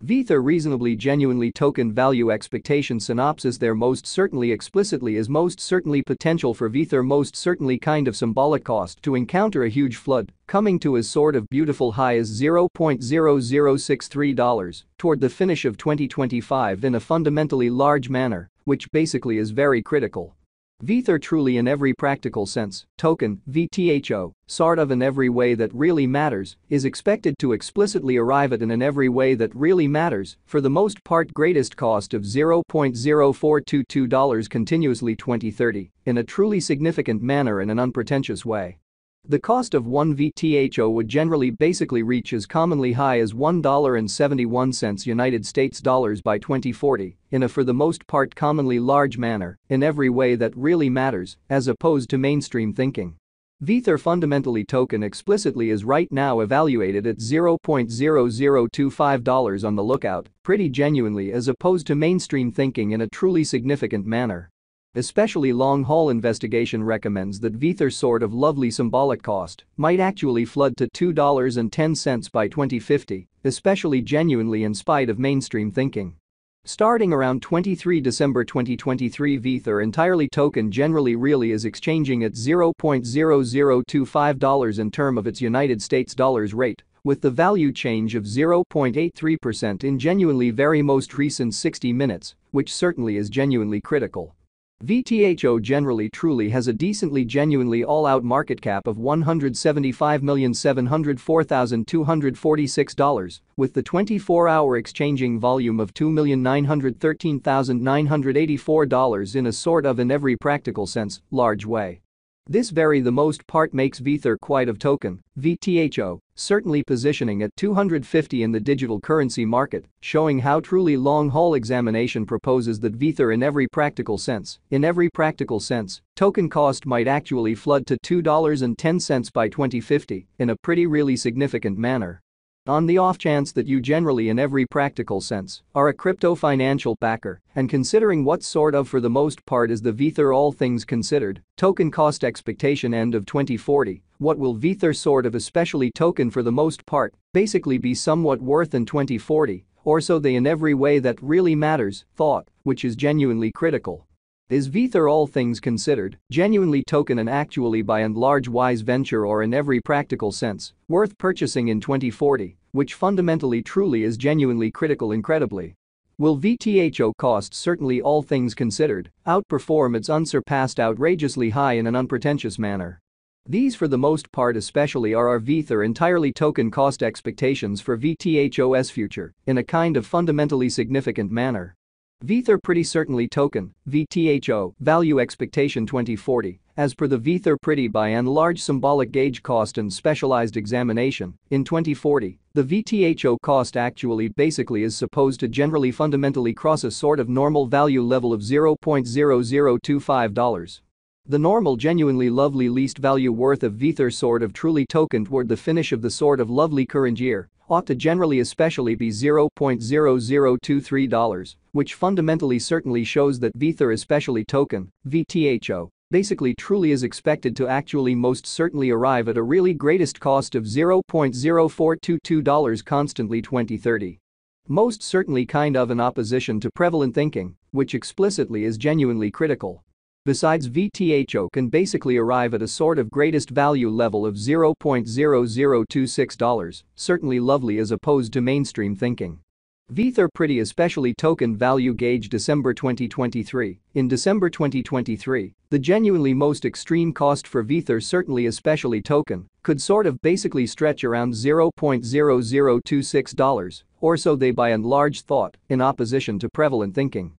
Vthor reasonably genuinely token value expectation synopsis there most certainly explicitly is most certainly potential for Vthor most certainly kind of symbolic cost to encounter a huge flood coming to as sort of beautiful high as $0.0063 toward the finish of 2025 in a fundamentally large manner, which basically is very critical. Vthor truly in every practical sense, token, Vtho, sort of in every way that really matters, is expected to explicitly arrive at in every way that really matters, for the most part greatest cost of $0.0422 continuously 2030, in a truly significant manner in an unpretentious way. The cost of 1 Vtho would generally basically reach as commonly high as $1.71 United States dollars by 2040, in a for the most part commonly large manner, in every way that really matters, as opposed to mainstream thinking. Vthor fundamentally token explicitly is right now evaluated at $0.0025 on the lookout, pretty genuinely as opposed to mainstream thinking in a truly significant manner. Especially long-haul investigation recommends that Vthor's sort of lovely symbolic cost might actually flood to $2.10 by 2050, especially genuinely in spite of mainstream thinking. Starting around 23 December 2023 Vthor entirely token generally really is exchanging at $0.0025 in term of its United States dollars rate, with the value change of 0.83% in genuinely very most recent 60 minutes, which certainly is genuinely critical. Vtho generally truly has a decently genuinely all-out market cap of $175,704,246, with the 24-hour exchanging volume of $2,913,984 in a sort of in every practical sense, large way. This very the most part makes Vthor quite of token, Vtho, certainly positioning at 250 in the digital currency market, showing how truly long-haul examination proposes that Vthor in every practical sense, token cost might actually flood to $2.10 by 2050 in a pretty really significant manner. On the off chance that you generally in every practical sense are a crypto financial backer and considering what sort of for the most part is the Vthor all things considered, token cost expectation end of 2040, what will Vthor sort of especially token for the most part basically be somewhat worth in 2040, or so they in every way that really matters, thought, which is genuinely critical. Is Vthor all things considered, genuinely token and actually by and large wise venture or in every practical sense, worth purchasing in 2040, which fundamentally truly is genuinely critical incredibly? Will Vtho cost certainly all things considered outperform its unsurpassed outrageously high in an unpretentious manner? These for the most part especially are our Vthor entirely token cost expectations for Vtho's future in a kind of fundamentally significant manner. Vthor pretty certainly token, Vtho, value expectation 2040, as per the Vthor pretty by and large symbolic gauge cost and specialized examination, in 2040, the Vtho cost actually basically is supposed to generally fundamentally cross a sort of normal value level of $0.0025. The normal genuinely lovely least value worth of Vthor sort of truly token toward the finish of the sort of lovely current year ought to generally especially be $0.0023, which fundamentally certainly shows that Vthor especially token, Vtho, basically truly is expected to actually most certainly arrive at a really greatest cost of $0.0422 constantly 2030. Most certainly kind of in opposition to prevalent thinking, which explicitly is genuinely critical. Besides Vtho can basically arrive at a sort of greatest value level of $0.0026, certainly lovely as opposed to mainstream thinking. Vthor pretty especially token value gauge December 2023. In December 2023, the genuinely most extreme cost for Vthor certainly especially token could sort of basically stretch around $0.0026, or so they by and large thought, in opposition to prevalent thinking.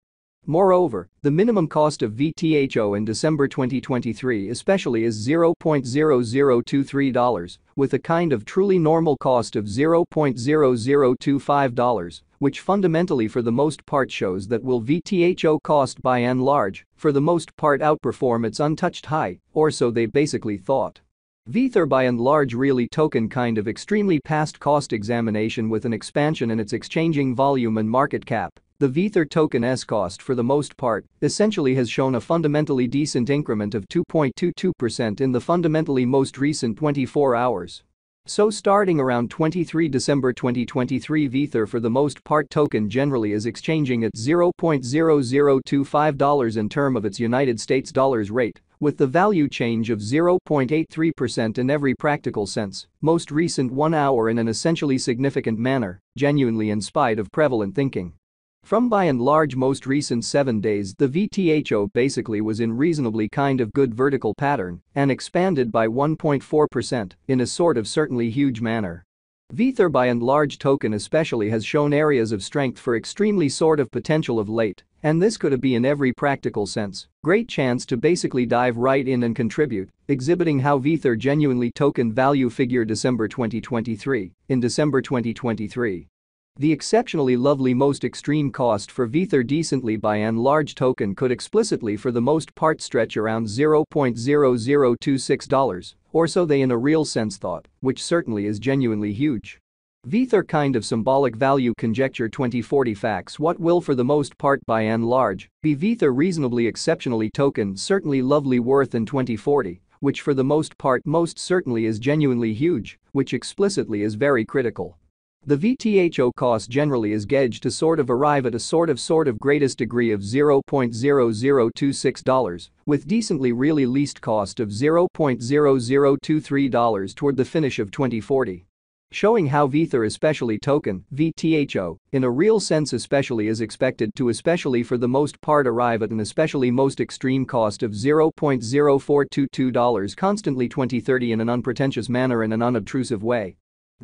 Moreover, the minimum cost of Vtho in December 2023 especially is $0.0023, with a kind of truly normal cost of $0.0025, which fundamentally for the most part shows that will Vtho cost by and large, for the most part outperform its untouched high, or so they basically thought. Vthor by and large really token kind of extremely past cost examination with an expansion in its exchanging volume and market cap. The Vthor token's cost for the most part essentially has shown a fundamentally decent increment of 2.22% in the fundamentally most recent 24 hours. So starting around 23 December 2023, Vethor for the most part token generally is exchanging at $0.0025 in term of its United States dollars rate, with the value change of 0.83% in every practical sense, most recent 1 hour in an essentially significant manner, genuinely in spite of prevalent thinking. From by and large most recent 7 days, the Vtho basically was in reasonably kind of good vertical pattern and expanded by 1.4% in a sort of certainly huge manner. Vethor by and large token especially has shown areas of strength for extremely sort of potential of late, and this could be in every practical sense, great chance to basically dive right in and contribute, exhibiting how Vethor genuinely token value figure December 2023, in December 2023. The exceptionally lovely most extreme cost for Vethor decently by and large token could explicitly for the most part stretch around $0.0026 or so they in a real sense thought, which certainly is genuinely huge. Vethor kind of symbolic value conjecture 2040 facts what will for the most part by and large be Vethor reasonably exceptionally token certainly lovely worth in 2040, which for the most part most certainly is genuinely huge, which explicitly is very critical. The Vtho cost generally is gauged to sort of arrive at a sort of greatest degree of $0.0026, with decently really least cost of $0.0023 toward the finish of 2040. Showing how Vethor especially token, Vtho, in a real sense especially is expected to especially for the most part arrive at an especially most extreme cost of $0.0422 constantly 2030 in an unpretentious manner in an unobtrusive way.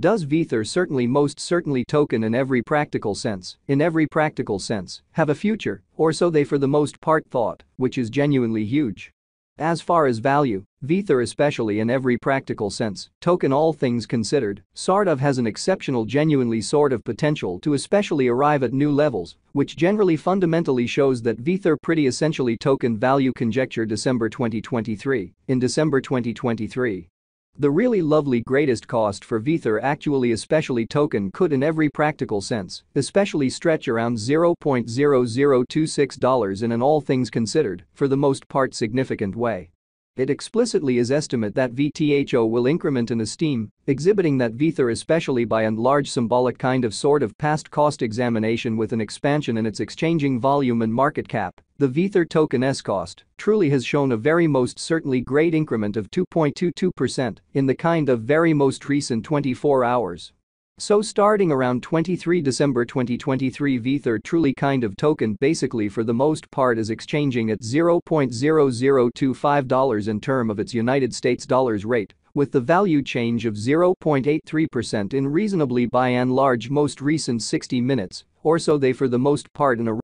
Does Vethor certainly most certainly token in every practical sense, have a future, or so they for the most part thought, which is genuinely huge. As far as value, Vethor especially in every practical sense, token all things considered, sort of has an exceptional genuinely sort of potential to especially arrive at new levels, which generally fundamentally shows that Vethor pretty essentially token value conjecture December 2023, in December 2023. The really lovely greatest cost for Vethor actually especially token could in every practical sense especially stretch around $0.0026 in an all things considered, for the most part significant way. It explicitly is estimate that Vtho will increment in esteem, exhibiting that Vethor especially by and large symbolic kind of sort of past cost examination with an expansion in its exchanging volume and market cap. The Vethor token's cost truly has shown a very most certainly great increment of 2.22% in the kind of very most recent 24 hours. So starting around 23 December 2023 Vethor truly kind of token basically for the most part is exchanging at $0.0025 in term of its United States dollars rate, with the value change of 0.83% in reasonably by and large most recent 60 minutes, or so they for the most part in a